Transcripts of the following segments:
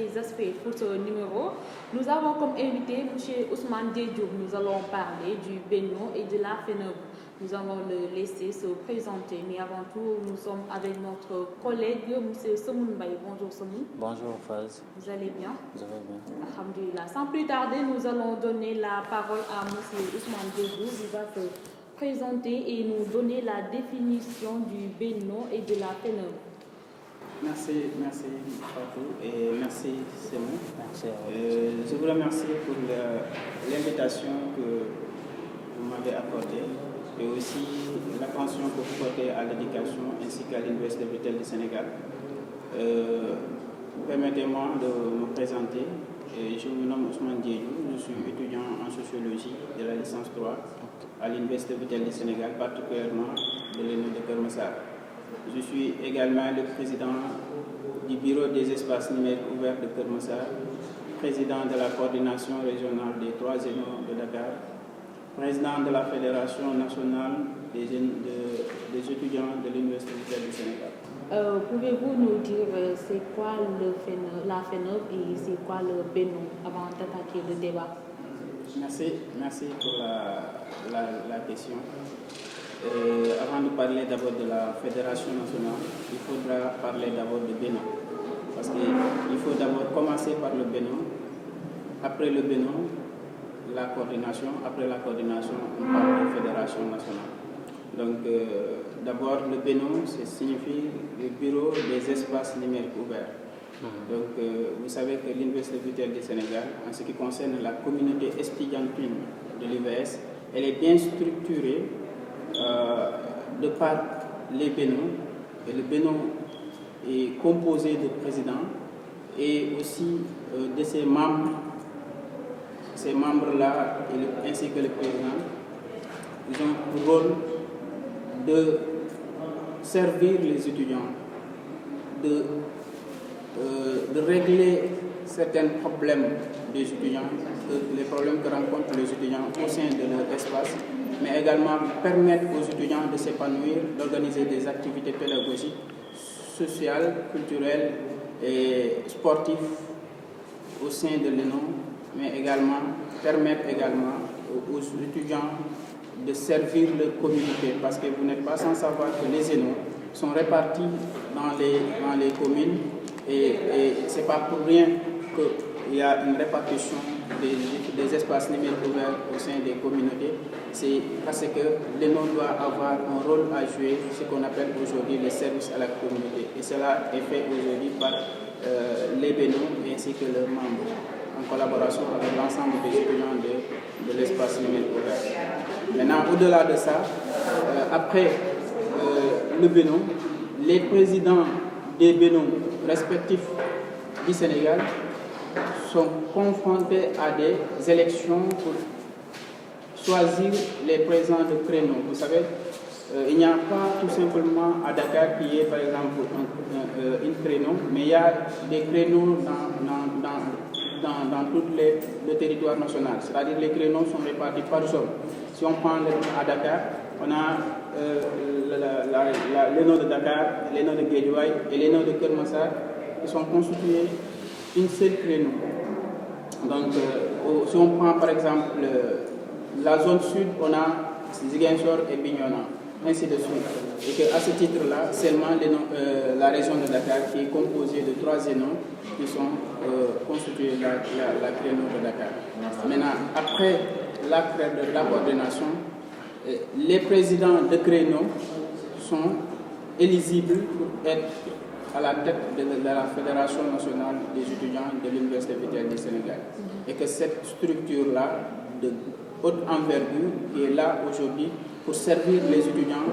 les aspects pour ce numéro. Nous avons comme invité M. Ousmane Diédhiou. Nous allons parler du Benno et de la FENOB. Nous allons le laisser se présenter. Mais avant tout, nous sommes avec notre collègue, M. Semoun Baye. Bonjour Semoun. Bonjour Faz. Vous allez bien? Vous allez bien. Alhamdulillah. Sans plus tarder, nous allons donner la parole à M. Ousmane Diédhiou. Il va se présenter et nous donner la définition du Benno et de la FENOB. Merci Fatou et merci Semoun. Merci à vous. Je vous remercie pour l'invitation que vous m'avez accordée et aussi l'attention que vous portez à l'éducation ainsi qu'à l'Université Virtuelle du Sénégal. Permettez-moi de me présenter. Je me nomme Ousmane Diédhiou, je suis étudiant en sociologie de la licence 3 à l'Université Virtuelle du Sénégal, particulièrement de l'ENO de Keur Massar. Je suis également le président du bureau des espaces numériques ouverts de Keur Massar, président de la coordination régionale des 3 ENO de Dakar, président de la Fédération nationale des étudiants de l'Université Virtuelle du Sénégal. Pouvez-vous nous dire c'est quoi la FENOB et c'est quoi le Benno avant d'attaquer le débat? Merci pour la question. Avant de parler d'abord de la Fédération nationale, il faudra parler d'abord du Benno. Parce qu'il faut d'abord commencer par le Benno. Après le Benno, la coordination. Après la coordination, on parle de Fédération nationale. Donc, d'abord, le Benno, ça signifie le bureau des espaces numériques ouverts. Donc, vous savez que l'Université Virtuelle du Sénégal, en ce qui concerne la communauté estudiantine de l'UVS, elle est bien structurée de par les Benno. Et le Benno est composé de présidents et aussi de ses membres. Ces membres-là, ainsi que le président, ils ont pour rôle de servir les étudiants, de régler certains problèmes des étudiants, les problèmes que rencontrent les étudiants au sein de leur espace, mais également permettre aux étudiants de s'épanouir, d'organiser des activités pédagogiques, sociales, culturelles et sportives au sein de l'ENO, mais également permettre également aux étudiants de servir leur communauté, parce que vous n'êtes pas sans savoir que les ENO sont répartis dans les communes et ce n'est pas pour rien qu'il y a une répartition des espaces numériques ouverts au sein des communautés. C'est parce que l'ENO doit avoir un rôle à jouer, ce qu'on appelle aujourd'hui les services à la communauté. Et cela est fait aujourd'hui par les Benno ainsi que leurs membres, en collaboration avec l'ensemble des étudiants de l'espace numérique ouvert. Maintenant, au-delà de ça, après le Benno, les présidents des Benno respectifs du Sénégal sont confrontés à des élections pour choisir les présidents de créneaux. Vous savez, il n'y a pas tout simplement à Dakar qui est par exemple une créneau, mais il y a des créneaux dans tout le territoire national. C'est-à-dire les créneaux sont répartis par zone. Si on prend à Dakar, on a l'ENO de Dakar, l'ENO de Guédiawaye et l'ENO de Keur Massar qui sont constitués une seule créneau. Donc, si on prend par exemple la zone sud, on a Ziguinchor et Bignona, ainsi de suite. Et qu'à ce titre-là, seulement la région de Dakar qui est composée de 3 ENO qui sont constitués la créneau de Dakar. Maintenant, après la coordination, les présidents de créneaux sont éligibles pour être à la tête de la Fédération nationale des étudiants de l'Université Virtuelle du Sénégal. Et que cette structure-là, de haute envergure, qui est là aujourd'hui pour servir les étudiants,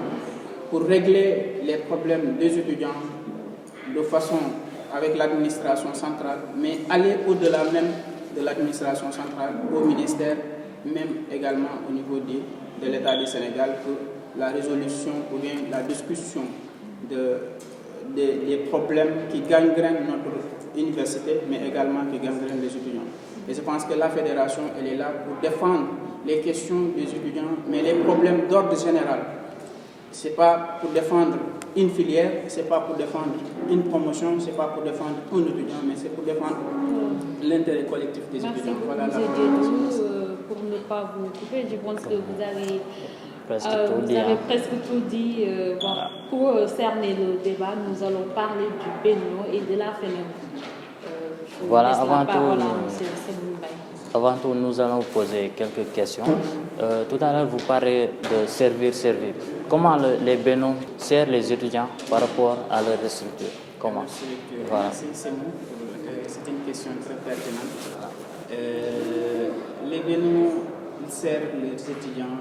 pour régler les problèmes des étudiants de façon avec l'administration centrale, mais aller au-delà même de l'administration centrale, au ministère, même également au niveau de l'État du Sénégal, pour la résolution ou bien la discussion des problèmes qui gangrènent notre université, mais également qui gangrènent les étudiants. Et je pense que la fédération, elle est là pour défendre les questions des étudiants, mais les problèmes d'ordre général. Ce n'est pas pour défendre une filière, ce n'est pas pour défendre une promotion, ce n'est pas pour défendre un étudiant, mais c'est pour défendre l'intérêt collectif des étudiants. Voilà pour ne pas vous couper, je pense que vous avez presque tout dit. Pour cerner le débat, nous allons parler du BENNO et de la FENOB. Voilà, avant tout, nous allons vous poser quelques questions. Tout à l'heure, vous parlez de servir. Comment les BENNO servent les étudiants par rapport à leur structure? Comment? Voilà. C'est une question très pertinente. Les BENNO servent les étudiants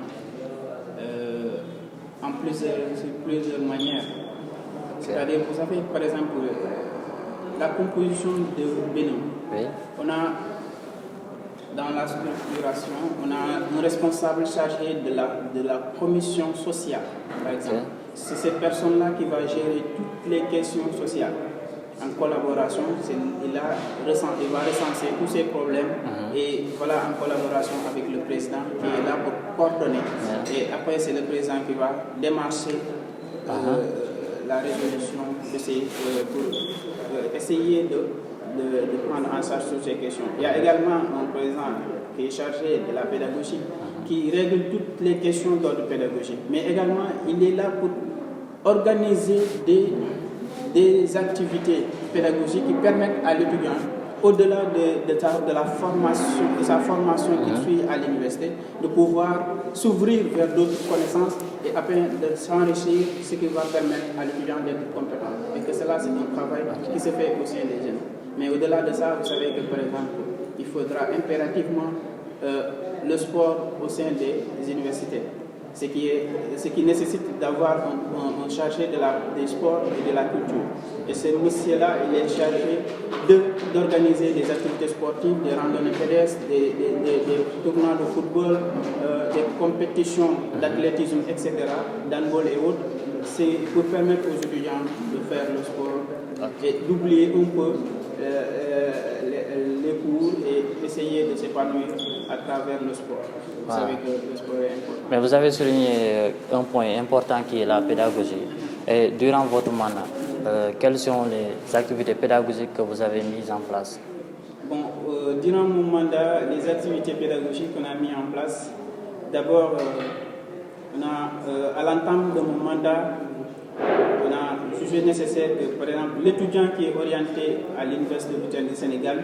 sur plusieurs manières. C'est-à-dire, vous savez, par exemple, la composition de BENNO, on a dans la structuration, on a un responsable chargé de la commission sociale, par exemple. C'est cette personne-là qui va gérer toutes les questions sociales. En collaboration, il va recenser tous ces problèmes et voilà, en collaboration avec le président qui est là pour coordonner. Et après, c'est le président qui va démarcher la résolution pour essayer de prendre en charge toutes ces questions. Il y a également un président qui est chargé de la pédagogie, qui règle toutes les questions d'ordre pédagogique. Mais également, il est là pour organiser des activités pédagogiques qui permettent à l'étudiant, au-delà de sa formation qu'il suit à l'université, de pouvoir s'ouvrir vers d'autres connaissances et afin de s'enrichir, ce qui va permettre à l'étudiant d'être compétent. Et que cela, c'est un travail qui se fait au sein des jeunes. Mais au-delà de ça, vous savez que, par exemple, il faudra impérativement le sport au sein des universités. Ce qui nécessite d'avoir un chargé des sports et de la culture. Et ce monsieur-là, il est chargé d'organiser des activités sportives, des randonnées pédestres, des tournois de football, des compétitions d'athlétisme, etc., d'handball et autres. C'est pour permettre aux étudiants de faire le sport et d'oublier un peu les cours et essayer de s'épanouir à travers le sport. Vous savez que le sport est important. Mais vous avez souligné un point important qui est la pédagogie. Et durant votre mandat, quelles sont les activités pédagogiques que vous avez mises en place? Durant mon mandat, les activités pédagogiques qu'on a mises en place, d'abord, à l'entame de mon mandat, on a jugé nécessaire que, par exemple, l'étudiant qui est orienté à l'Université du Sénégal,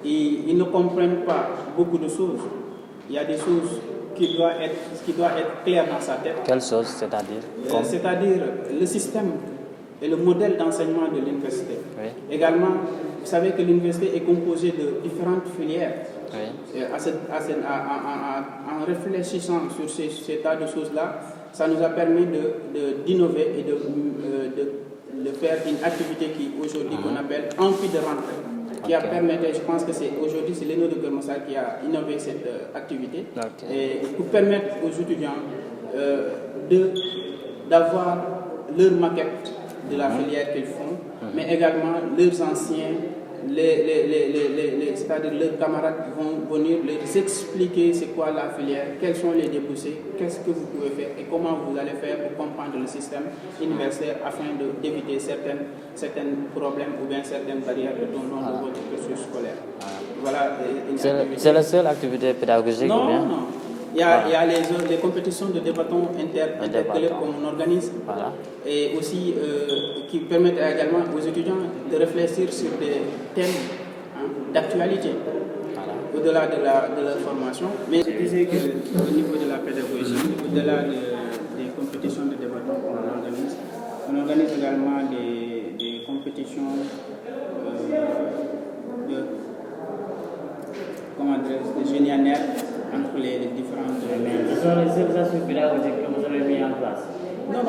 il ne comprenne pas beaucoup de choses. Il y a des choses qui doivent être claires dans sa tête. Quelles choses, c'est-à-dire C'est-à-dire le système et le modèle d'enseignement de l'université. Oui. Également, vous savez que l'université est composée de différentes filières. Oui. En réfléchissant sur ces tas de choses-là, ça nous a permis d'innover et de faire une activité qui aujourd'hui qu'on appelle amphi de rentrée. Qui a permis, je pense que aujourd'hui c'est l'ENO de Kermoussa qui a innové cette activité et pour permettre aux étudiants d'avoir leur maquette de la filière qu'ils font, mais également leurs anciens, c'est-à-dire leurs camarades vont venir leur expliquer c'est quoi la filière, quels sont les débouchés, qu'est-ce que vous pouvez faire et comment vous allez faire pour comprendre le système universitaire afin d'éviter certains problèmes ou bien certaines barrières tout au long de votre cursus scolaire. Voilà. C'est la seule activité pédagogique? Non, non. Il y a les compétitions de débattons intercolaires qu'on organise et aussi qui permettent également aux étudiants de réfléchir sur des thèmes d'actualité au-delà de leur formation. Mais je disais qu'au niveau de la pédagogie, au-delà des compétitions de débattons qu'on organise également des compétitions de génie annuel entre les différentes... Ce sont les seules actions pédagogiques que vous avez mis en place? Non.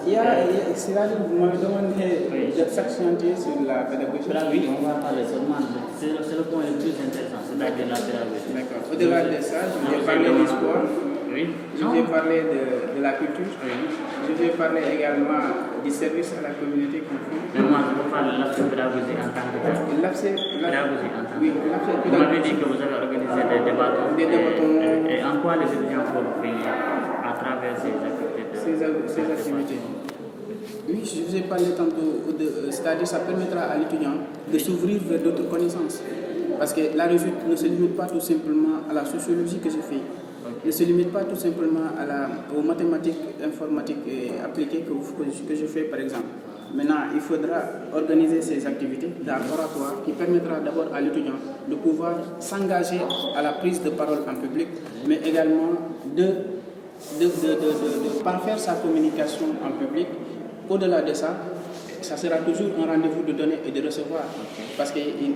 C'est-à-dire que vous m'avez demandé de s'accentuer sur la pédagogie. Oui, on va parler seulement. C'est le point le plus intéressant, c'est-à-dire la pédagogie. D'accord. Au-delà de ça, je vais parler du sport. Oui. Je vais parler de la culture. Je vais parler également du service à la communauté qu'on fait. Mais moi, je veux parler de l'aspect pédagogique en tant que tel. L'aspect pédagogique en tant que tel. Oui, l'aspect pédagogique. Vous m'avez dit que vous avez organisé des débattons. Et en quoi les étudiants peuvent payer à travers ces activités? Ces activités. Oui, je vous ai parlé tantôt, c'est-à-dire ça permettra à l'étudiant de s'ouvrir vers d'autres connaissances. Parce que la réussite ne se limite pas tout simplement à la sociologie que je fais, ne se limite pas tout simplement aux mathématiques, informatiques et appliquées que je fais par exemple. Maintenant, il faudra organiser ces activités d'un laboratoire qui permettra d'abord à l'étudiant de pouvoir s'engager à la prise de parole en public, mais également de parfaire sa communication en public. Au-delà de ça, ça sera toujours un rendez-vous de donner et de recevoir, parce qu'il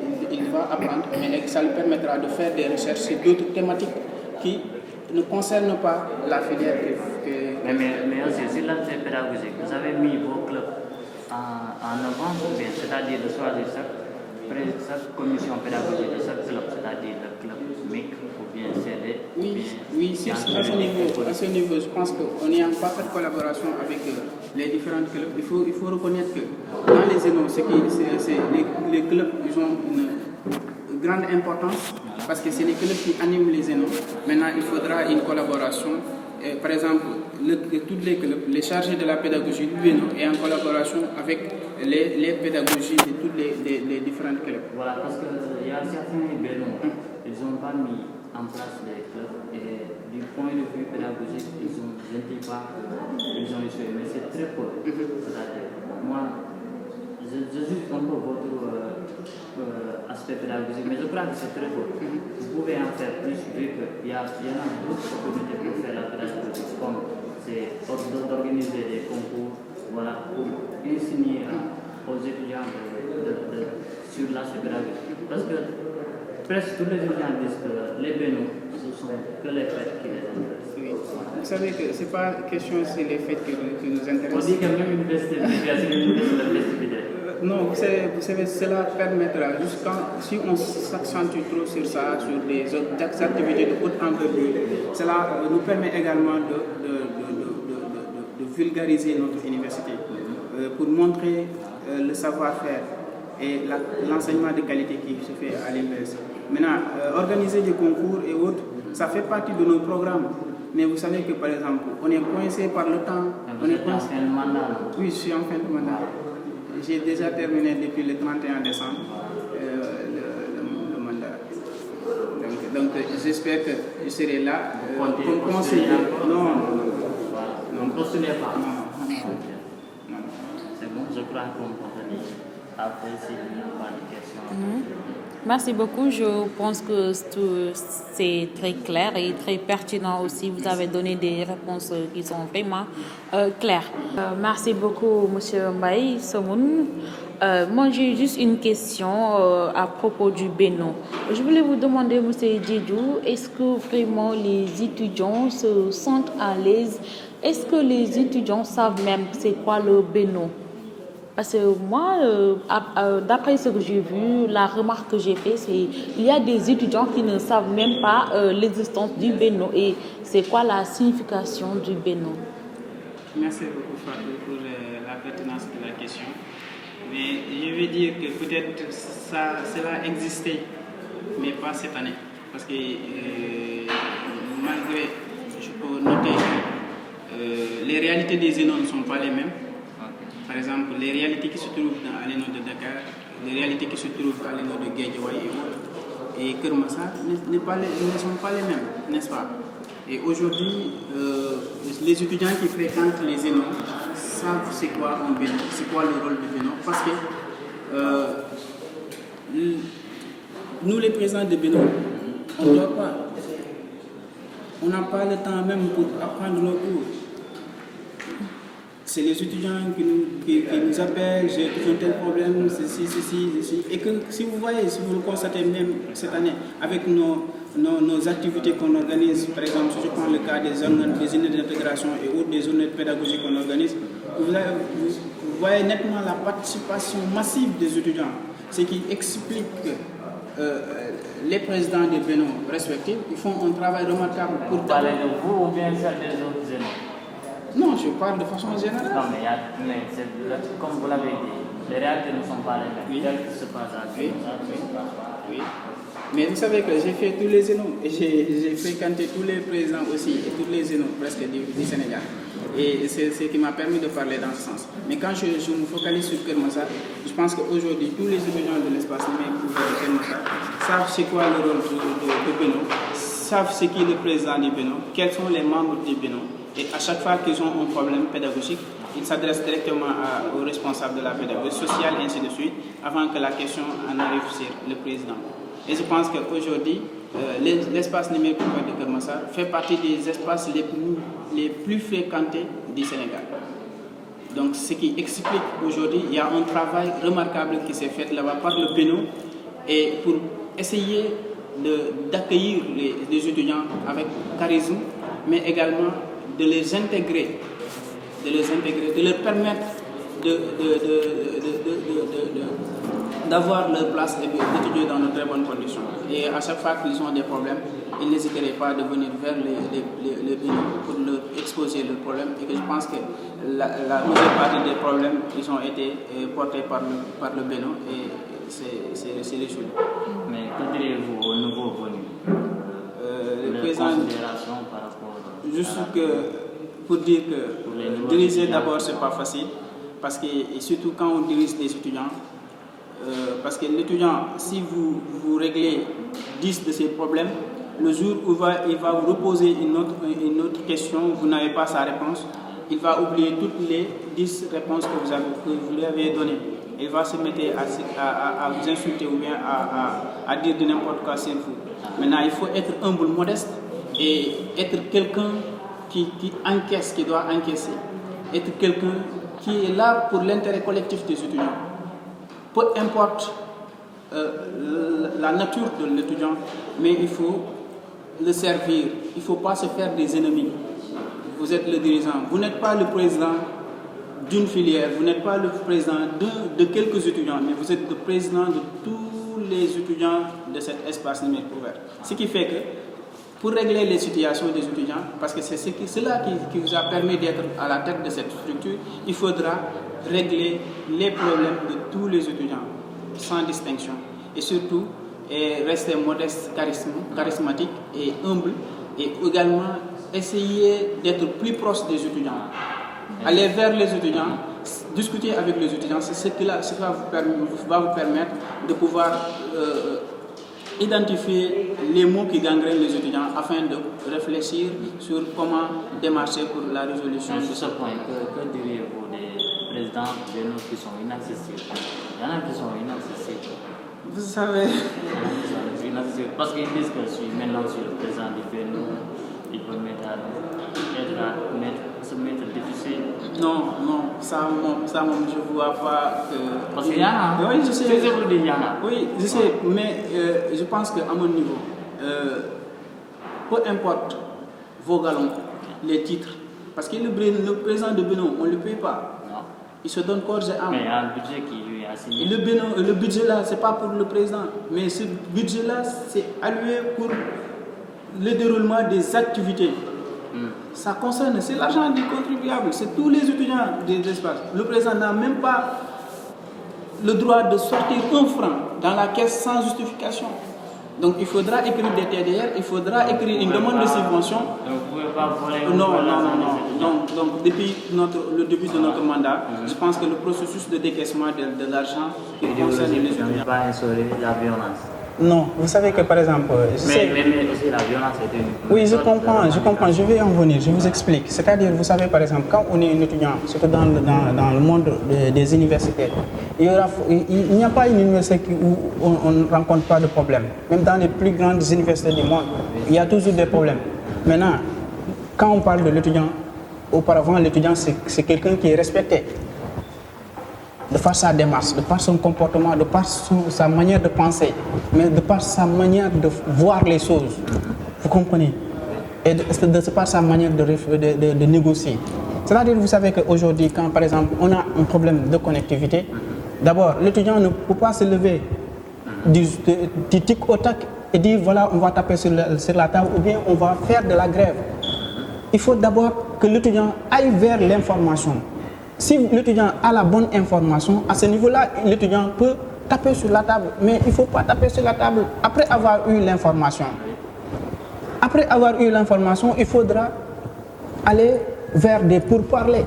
va apprendre, mais ça lui permettra de faire des recherches sur d'autres thématiques qui ne concernent pas la filière Mais aussi, sur l'aspect pédagogique, vous avez mis vos clubs en avant, c'est-à-dire de choisir chaque commission pédagogique de chaque club, c'est-à-dire le club MIC ou bien CD. Oui, à ce niveau, je pense qu'on est en parfaite collaboration avec les différents clubs. Il faut reconnaître que dans les zénos, les clubs ils ont une grande importance parce que c'est les clubs qui animent les zénos. Maintenant, il faudra une collaboration. Par exemple, tous les clubs, les chargés de la pédagogie du Bénin est en collaboration avec les pédagogies de tous les différents clubs. Voilà, parce qu'il y a certains Bénins, ils n'ont pas mis en place les clubs et du point de vue pédagogique, ils ont échoué, mais c'est très peu. C'est-à-dire, moi, je juge un peu votre aspect pédagogique, mais je crois que c'est très peu. Vous pouvez en faire plus vu qu'il y en a d'autres opportunités pour faire la pédagogie, comme c'est d'organiser des concours, voilà, pour enseigner aux étudiants sur l'aspect pédagogique. Parce que presque tous les étudiants disent que les bénins, ce sont que les fêtes qui les intéressent. Oui. Vous savez que ce n'est pas question c'est les fêtes qui nous intéressent. On dit que même une festivité, c'est une festivité. Non, vous savez, cela permettra, si on s'accentue trop sur ça, sur des activités de haute envergure, cela nous permet également de vulgariser notre université pour montrer le savoir-faire et l'enseignement de qualité qui se fait à l'université. Maintenant, organiser des concours et autres, ça fait partie de nos programmes. Mais vous savez que par exemple, on est coincé par le temps. On est coincé. En fin de mandat. Oui, je suis en fin de mandat. J'ai déjà terminé depuis le 31 décembre le mandat. Donc j'espère que je serai là comme conseiller. Non. On ne postule pas. Non. C'est bon, je crois qu'on peut venir. Après, s'il n'y a pas de questions. Merci beaucoup. Je pense que c'est très clair et très pertinent aussi. Vous avez donné des réponses qui sont vraiment claires. Merci beaucoup, M. Mbaye Somoun. Moi, j'ai juste une question à propos du Bénin. Je voulais vous demander, M. Djedjou, est-ce que vraiment les étudiants se sentent à l'aise? Est-ce que les étudiants savent même c'est quoi le Bénin? Parce que moi, d'après ce que j'ai vu, la remarque que j'ai faite, c'est qu'il y a des étudiants qui ne savent même pas l'existence du Bénin et c'est quoi la signification du Bénin. Merci beaucoup, Fatou, pour la pertinence de la question. Mais je veux dire que peut-être cela existait, mais pas cette année. Parce que malgré, je peux noter que les réalités des zénons ne sont pas les mêmes. Par exemple, les réalités qui se trouvent à l'ENO de Dakar, les réalités qui se trouvent à l'ENO de Guédiawaye et Kermassa ne sont pas les mêmes, n'est-ce pas? Et aujourd'hui, les étudiants qui fréquentent les zénons savent c'est quoi un Bénin, c'est quoi le rôle du Bénin, parce que nous, les présidents de Bénin, on ne doit pas. On n'a pas le temps même pour apprendre nos cours. C'est les étudiants qui nous appellent, j'ai un tel problème, ceci. Et que si vous le constatez même cette année, avec nos activités qu'on organise, par exemple, si je prends le cas des unités d'intégration et autres des unités pédagogiques qu'on organise, vous voyez nettement la participation massive des étudiants, ce qui explique que les présidents des Bénin respectifs, ils font un travail remarquable pour... Vous parlez de vous ou bien celle des autres zénons? Non, je parle de façon générale. Non, mais comme vous l'avez dit, les réalités ne sont pas les mêmes. Oui. Tel qui se passe à Oui. Mais vous savez que j'ai fait tous les zénons et j'ai fréquenté tous les présidents aussi et tous les zénons presque du Sénégal. Et c'est ce qui m'a permis de parler dans ce sens. Mais quand je me focalise sur Keur Massar, je pense qu'aujourd'hui, tous les étudiants de l'espace numérique de Keur Massar savent c'est quoi le rôle de Beno, savent c'est qui le président du Beno, quels sont les membres du Beno. Et à chaque fois qu'ils ont un problème pédagogique, ils s'adressent directement aux responsables de la pédagogie sociale, et ainsi de suite, avant que la question en arrive sur le président. Et je pense qu'aujourd'hui, l'espace numérique de Keur Massar fait partie des espaces les plus fréquentés du Sénégal. Donc, ce qui explique aujourd'hui, il y a un travail remarquable qui s'est fait là-bas par le Beno et pour essayer d'accueillir les étudiants avec charisme, mais également de les intégrer, de leur permettre d'avoir leur place et d'étudier dans de très bonnes conditions. Et à chaque fois qu'ils ont des problèmes, ils n'hésiteraient pas de venir vers les Beno pour leur exposer leurs problèmes. Et que je pense que la majeure partie des problèmes, ils ont été portés par le Beno et c'est résolu. Mais que diriez-vous au nouveau venu Le président, considération par rapport juste pour dire que diriger d'abord, c'est pas facile. Parce que, et surtout quand on dirige des étudiants, parce que l'étudiant, si vous réglez 10 de ses problèmes, le jour où il va vous reposer une autre question, vous n'avez pas sa réponse, il va oublier toutes les 10 réponses que vous lui avez données. Il va se mettre à vous insulter ou bien à dire de n'importe quoi sur vous. Maintenant, il faut être humble, modeste et être quelqu'un qui encaisse, qui doit encaisser. Être quelqu'un qui est là pour l'intérêt collectif des étudiants. Peu importe la nature de l'étudiant, mais il faut le servir. Il ne faut pas se faire des ennemis. Vous êtes le dirigeant. Vous n'êtes pas le président d'une filière, vous n'êtes pas le président de quelques étudiants, mais vous êtes le président de tous les étudiants de cet espace numérique ouvert. Ce qui fait que pour régler les situations des étudiants, parce que c'est cela qui vous a permis d'être à la tête de cette structure, il faudra régler les problèmes de tous les étudiants, sans distinction. Et surtout, rester modeste, charismatique et humble, et également essayer d'être plus proche des étudiants. Aller vers les étudiants, discuter avec les étudiants, c'est ce qui va vous permettre de pouvoir identifier les mots qui gangrènent les étudiants afin de réfléchir sur comment démarcher pour la résolution. Sur ce point, que diriez-vous des présidents Beno qui sont inaccessibles? Il y en a qui sont inaccessibles. Vous savez... Parce qu'ils disent que je suis maintenant sur le président du Beno, il peut se mettre difficile. Non, ça je ne vois pas que... Parce qu'il y en a. Oui, je sais. Il y en a. Oui, je sais, mais je pense qu'à mon niveau, peu importe vos galons, les titres, parce que le président de Beno, on ne le paye pas. Non. Il se donne corps et âme. Mais il y a un budget qui lui est assigné. Le budget là, ce n'est pas pour le président, mais ce budget là, c'est alloué pour le déroulement des activités. Ça concerne, c'est l'argent du contribuable, c'est tous les étudiants des espaces. Le président n'a même pas le droit de sortir un franc dans la caisse sans justification. Donc il faudra écrire des TDR, il faudra écrire une demande de subvention. Donc vous ne pouvez pas voler. Non. Donc depuis le début de notre mandat, je pense que le processus de décaissement de l'argent qui concerne les étudiants. Ne pas instaurer la violence. Non, vous savez que par exemple... Mais aussi la violence est une... Oui, je comprends, je vais en venir, je vous explique. C'est-à-dire, vous savez par exemple, quand on est un étudiant, surtout dans le monde des universités, il n'y a pas une université où on ne rencontre pas de problème. Même dans les plus grandes universités du monde, il y a toujours des problèmes. Maintenant, quand on parle de l'étudiant, auparavant l'étudiant c'est quelqu'un qui est respecté. De par sa démarche, de par son comportement, de par sa manière de penser, mais de par sa manière de voir les choses. Vous comprenez? Et de par sa manière de négocier. C'est-à-dire, vous savez qu'aujourd'hui, quand par exemple on a un problème de connectivité, d'abord l'étudiant ne peut pas se lever du tic au tac et dire voilà, on va taper sur la table ou bien on va faire de la grève. Il faut d'abord que l'étudiant aille vers l'information. Si l'étudiant a la bonne information, à ce niveau-là, l'étudiant peut taper sur la table. Mais il ne faut pas taper sur la table après avoir eu l'information. Après avoir eu l'information, il faudra aller vers des pourparlers,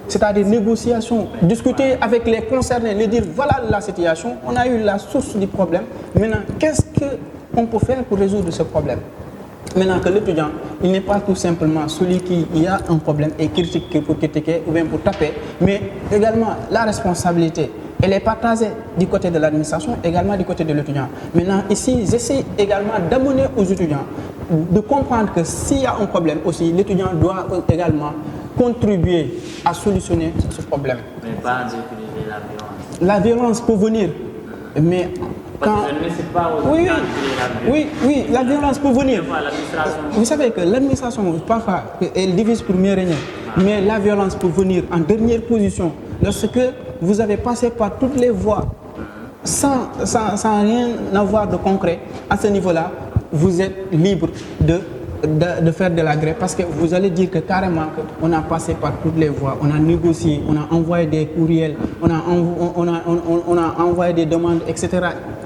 c'est-à-dire négociation, discuter avec les concernés, leur dire voilà la situation, on a eu la source du problème, maintenant qu'est-ce qu'on peut faire pour résoudre ce problème? Maintenant que l'étudiant, il n'est pas tout simplement celui qui a un problème et critique pour critiquer ou bien pour taper, mais également la responsabilité, elle est partagée du côté de l'administration, également du côté de l'étudiant. Maintenant ici, j'essaie également d'amener aux étudiants de comprendre que s'il y a un problème aussi, l'étudiant doit également contribuer à solutionner ce problème. Mais pas d'utiliser la violence. La violence peut venir, mais quand... Oui, la violence peut venir. Vous savez que l'administration, parfois, elle divise pour mieux régner. Mais la violence peut venir en dernière position lorsque vous avez passé par toutes les voies sans rien avoir de concret. À ce niveau-là, vous êtes libre de faire de la grève parce que vous allez dire que carrément on a passé par toutes les voies, on a négocié, on a envoyé des courriels, on a envoyé des demandes, etc.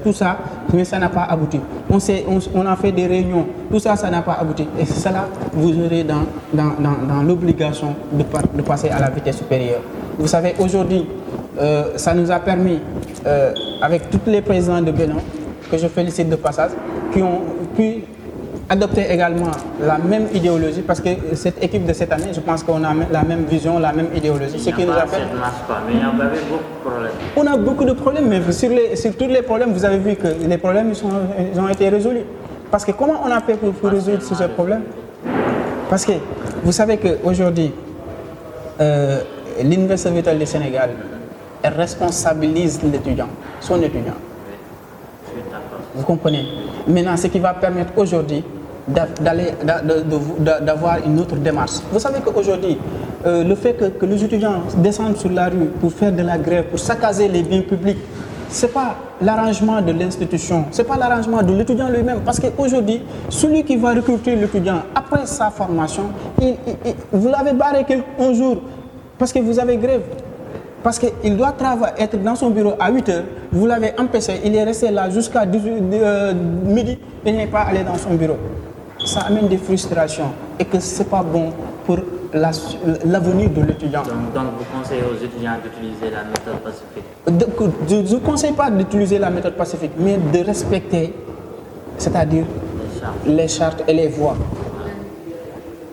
Tout ça, mais ça n'a pas abouti. On a fait des réunions, tout ça, ça n'a pas abouti. Et c'est cela, vous aurez dans l'obligation de passer à la vitesse supérieure. Vous savez, aujourd'hui, ça nous a permis, avec tous les présidents de Bénin, que je félicite de passage, qui ont pu adopter également la même idéologie, parce que cette équipe de cette année, je pense qu'on a la même vision, la même idéologie. Ce qui nous a fait... Mais il y a beaucoup de problèmes. On a beaucoup de problèmes, mais sur tous les problèmes, vous avez vu que les problèmes ils ont été résolus. Parce que comment on a fait pour résoudre ce problème? Parce que vous savez qu'aujourd'hui, l'Université vitale du Sénégal, elle responsabilise l'étudiant, son étudiant. Vous comprenez? Maintenant, ce qui va permettre aujourd'hui d'avoir une autre démarche. Vous savez qu'aujourd'hui, le fait que les étudiants descendent sur la rue pour faire de la grève, pour saccager les biens publics, ce n'est pas l'arrangement de l'institution, ce n'est pas l'arrangement de l'étudiant lui-même. Parce qu'aujourd'hui, celui qui va recruter l'étudiant après sa formation, vous l'avez barré un jour parce que vous avez grève. Parce qu'il doit être dans son bureau à 8 h, vous l'avez empêché, il est resté là jusqu'à midi, il n'est pas allé dans son bureau. Ça amène des frustrations et que ce n'est pas bon pour l'avenir de l'étudiant. Donc vous conseillez aux étudiants d'utiliser la méthode pacifique? Je ne conseille pas d'utiliser la méthode pacifique, mais de respecter, c'est-à-dire les chartes et les voies.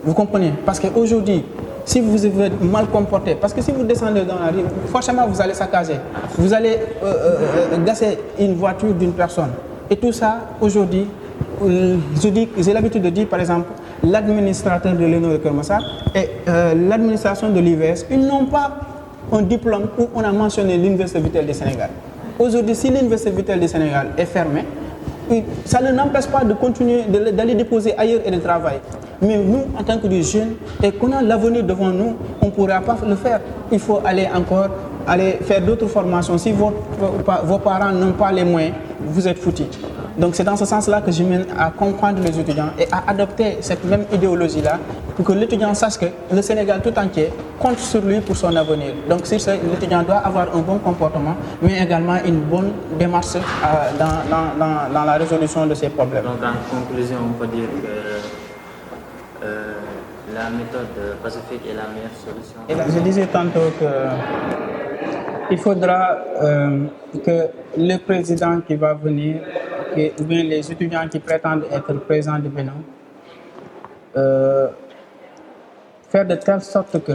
Vous comprenez? Parce qu'aujourd'hui, si vous êtes mal comporté, parce que si vous descendez dans la rue, forcément vous allez saccager, vous allez gasser une voiture d'une personne. Et tout ça, aujourd'hui, j'ai l'habitude de dire, par exemple, l'administrateur de l'ENO de Kermassar et l'administration de l'IVS, ils n'ont pas un diplôme où on a mentionné l'Université vitale du Sénégal. Aujourd'hui, si l'Université vitale du Sénégal est fermée, ça ne n'empêche pas de continuer d'aller déposer ailleurs et de travailler. Mais nous, en tant que des jeunes, et qu'on a l'avenir devant nous, on ne pourra pas le faire. Il faut aller faire d'autres formations. Si vos parents n'ont pas les moyens, vous êtes foutus. Donc c'est dans ce sens-là que je mène à comprendre les étudiants et à adopter cette même idéologie-là pour que l'étudiant sache que le Sénégal tout entier compte sur lui pour son avenir. Donc sur ce, l'étudiant doit avoir un bon comportement, mais également une bonne démarche dans la résolution de ses problèmes. Donc en conclusion, on peut dire que la méthode pacifique est la meilleure solution. Je disais tantôt qu'il faudra que le président qui va venir, ou bien les étudiants qui prétendent être présidents du Bénin, faire de telle sorte que,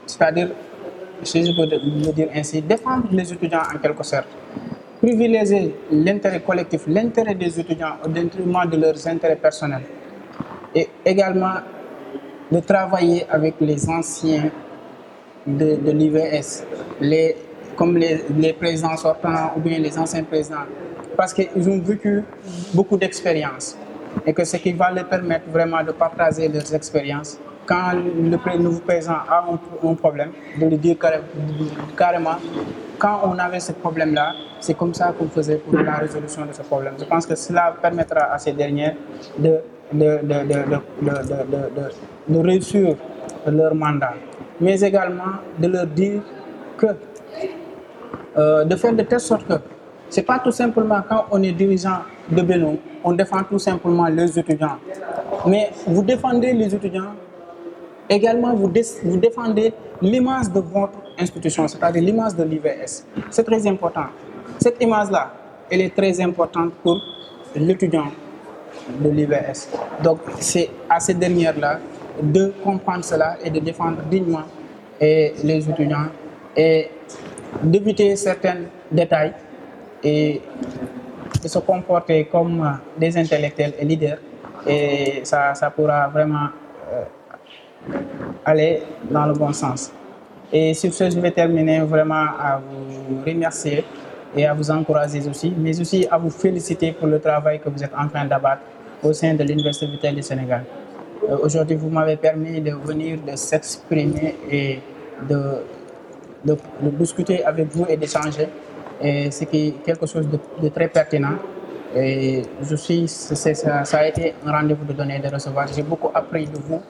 c'est-à-dire, si je peux le dire ainsi, défendre les étudiants en quelque sorte, privilégier l'intérêt collectif, l'intérêt des étudiants au détriment de leurs intérêts personnels, et également de travailler avec les anciens de l'IVS, comme les présidents sortants ou bien les anciens présidents, parce qu'ils ont vécu beaucoup d'expériences et que ce qui va leur permettre vraiment de partager leurs expériences. Quand le nouveau président a un problème, de lui dire carrément, quand on avait ce problème-là, c'est comme ça qu'on faisait pour la résolution de ce problème. Je pense que cela permettra à ces dernières de réussir leur mandat, mais également de leur dire que de faire de telle sorte que ce n'est pas tout simplement quand on est dirigeant de Bénin, on défend tout simplement les étudiants. mais vous défendez les étudiants. Également, vous défendez l'image de votre institution, c'est-à-dire l'image de l'IVS. C'est très important. Cette image-là, elle est très importante pour l'étudiant de l'IVS. Donc, c'est à cette dernière-là de comprendre cela et de défendre dignement les étudiants et d'éviter certains détails et de se comporter comme des intellectuels et leaders. Et ça pourra vraiment aller dans le bon sens. Et sur ce, je vais terminer vraiment à vous remercier et à vous encourager aussi, mais aussi à vous féliciter pour le travail que vous êtes en train d'abattre au sein de l'Université Vitale du Sénégal. Aujourd'hui, vous m'avez permis de venir, de s'exprimer et de discuter avec vous et d'échanger. Et c'est quelque chose de très pertinent. Et ça a été un rendez-vous de donner et de recevoir. J'ai beaucoup appris de vous,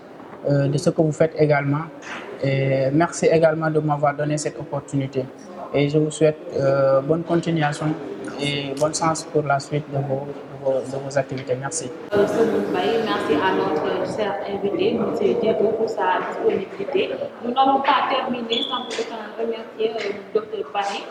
de ce que vous faites également. Et merci également de m'avoir donné cette opportunité. Et je vous souhaite bonne continuation et bonne chance pour la suite de vos activités. Merci. Merci à notre cher invité, M. Diego, pour sa disponibilité. Nous n'allons pas terminer sans pour autant remercier le Dr Paris,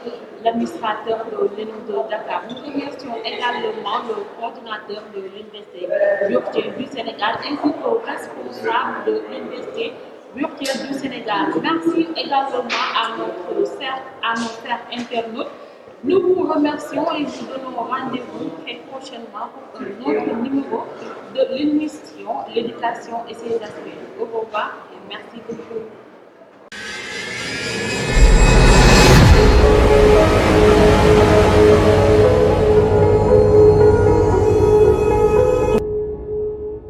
l'administrateur de l'ENO de Dakar. Nous remercions également le coordinateur de l'Université virtuelle du Sénégal ainsi qu'au responsable de l'Université virtuelle du Sénégal. Merci également à nos chers internautes. Nous vous remercions et vous donnons rendez-vous très prochainement pour un autre numéro de l'émission L'éducation et ses aspects. Au revoir et merci beaucoup.